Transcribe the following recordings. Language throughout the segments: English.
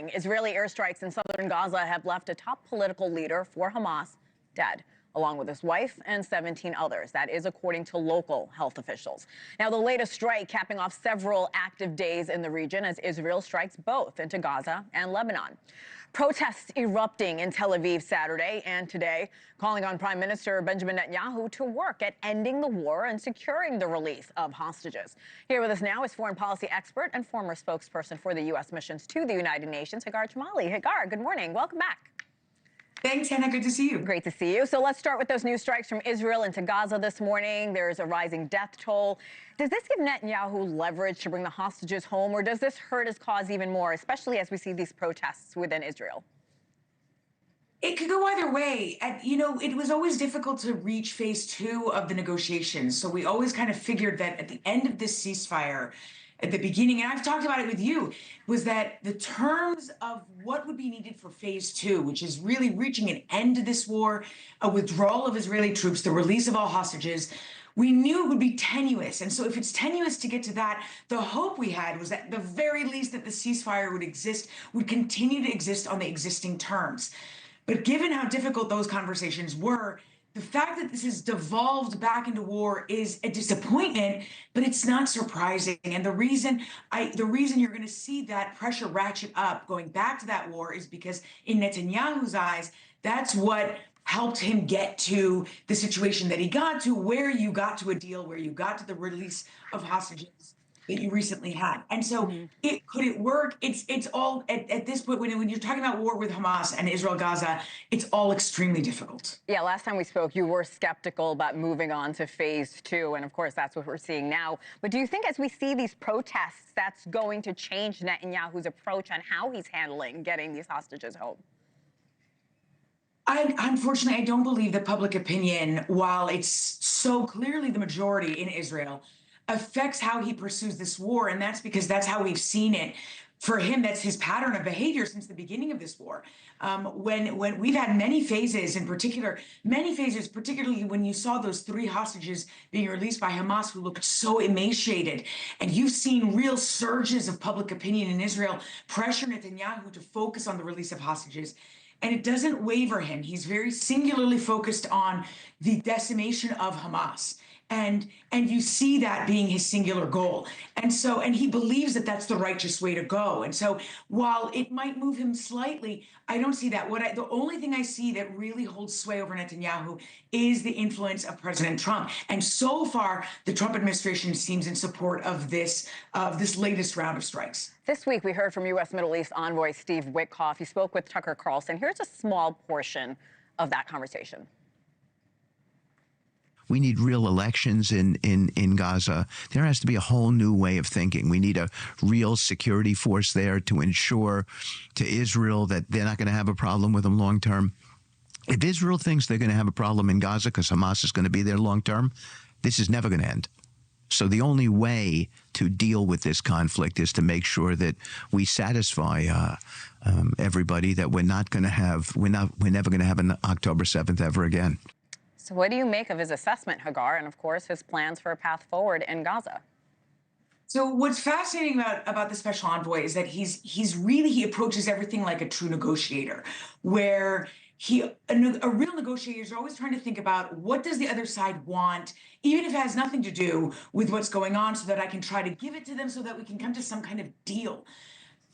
morning. Israeli airstrikes in southern Gaza have left a top political leader for Hamas dead, along with his wife and 17 others. That is according to local health officials. Now, the latest strike capping off several active days in the region as Israel strikes both into Gaza and Lebanon. Protests erupting in Tel Aviv Saturday and today, calling on Prime Minister Benjamin Netanyahu to work at ending the war and securing the release of hostages. Here with us now is foreign policy expert and former spokesperson for the U.S. missions to the United Nations, Hagar Chemali. Hagar, good morning. Welcome back. Thanks, Hena. Good to see you. Great to see you. So let's start with those new strikes from Israel into Gaza this morning. There's a rising death toll. Does this give Netanyahu leverage to bring the hostages home, or does this hurt his cause even more, especially as we see these protests within Israel? It could go either way. And, it was always difficult to reach phase 2 of the negotiations. So we always kind of figured that at the end of this ceasefire, at the beginning, and I've talked about it with you, was that the terms of what would be needed for phase 2, which is really reaching an end to this war, a withdrawal of Israeli troops, the release of all hostages, we knew it would be tenuous. And so if it's tenuous to get to that, the hope we had was that at the very least that the ceasefire would continue to exist on the existing terms. But given how difficult those conversations were, the fact that this has devolved back into war is a disappointment, but it's not surprising. And the reason you're going to see that pressure ratchet up going back to that war is because in Netanyahu's eyes, that's what helped him get to the situation that he got to, where you got to a deal, where you got to the release of hostages that you recently had. And so could it work? It's all at this point, when you're talking about war with Hamas and Israel, Gaza, it's all extremely difficult. Yeah, last time we spoke, you were skeptical about moving on to phase 2. And of course, that's what we're seeing now. But do you think as we see these protests, that's going to change Netanyahu's approach on how he's handling getting these hostages home? Unfortunately, I don't believe that public opinion, while it's so clearly the majority in Israel, affects how he pursues this war. And that's because that's how we've seen it. For him, that's his pattern of behavior since the beginning of this war. When we've had many phases, particularly when you saw those 3 hostages being released by Hamas who looked so emaciated, and you've seen real surges of public opinion in Israel pressure Netanyahu to focus on the release of hostages. And it doesn't waver him. He's very singularly focused on the decimation of Hamas. And you see that being his singular goal. And he believes that that's the righteous way to go. And so while it might move him slightly, I don't see that. The only thing I see that really holds sway over Netanyahu is the influence of President Trump. And so far, the Trump administration seems in support of this latest round of strikes. This week, we heard from U.S. Middle East envoy Steve Witkoff. He spoke with Tucker Carlson. Here's a small portion of that conversation. We need real elections in Gaza. There has to be a whole new way of thinking. We need a real security force there to ensure to Israel that they're not going to have a problem with them long term. If Israel thinks they're going to have a problem in Gaza because Hamas is going to be there long term, this is never going to end. So the only way to deal with this conflict is to make sure that we satisfy everybody that we're never going to have an October 7th ever again. So what do you make of his assessment, Hagar, and of course his plans for a path forward in Gaza? So what's fascinating about the special envoy is that he approaches everything like a true negotiator, where a real negotiator is always trying to think about what does the other side want, even if it has nothing to do with what's going on, so that I can try to give it to them so that we can come to some kind of deal.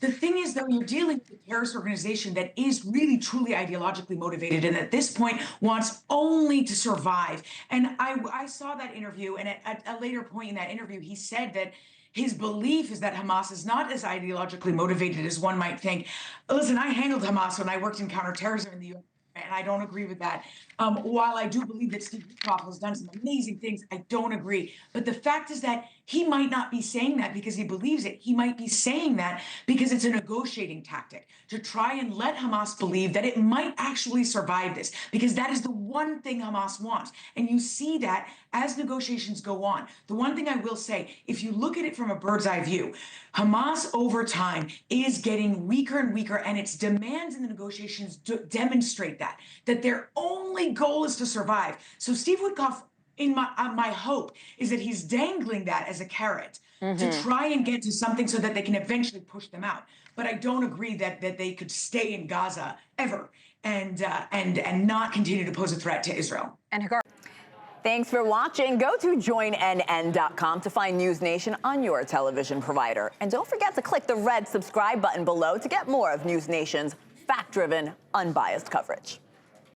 The thing is, though, you're dealing with a terrorist organization that is really, truly ideologically motivated and at this point wants only to survive. And I saw that interview, and at a later point in that interview, he said that his belief is that Hamas is not as ideologically motivated as one might think. Listen, I handled Hamas when I worked in counterterrorism in the U.S., and I don't agree with that. While I do believe that Steve Witkoff has done some amazing things, I don't agree. But the fact is that he might not be saying that because he believes it. He might be saying that because it's a negotiating tactic to try and let Hamas believe that it might actually survive this, because that is the one thing Hamas wants. And you see that as negotiations go on. The one thing I will say, if you look at it from a bird's eye view, Hamas over time is getting weaker and weaker, and its demands in the negotiations demonstrate that their only goal is to survive. So Steve Witkoff, my hope is that he's dangling that as a carrot to try and get to something so that they can eventually push them out. but I don't agree that they could stay in Gaza ever and not continue to pose a threat to Israel. And Hagar. Thanks for watching. Go to joinnn.com to find NewsNation on your television provider. And don't forget to click the red subscribe button below to get more of NewsNation's fact-driven, unbiased coverage.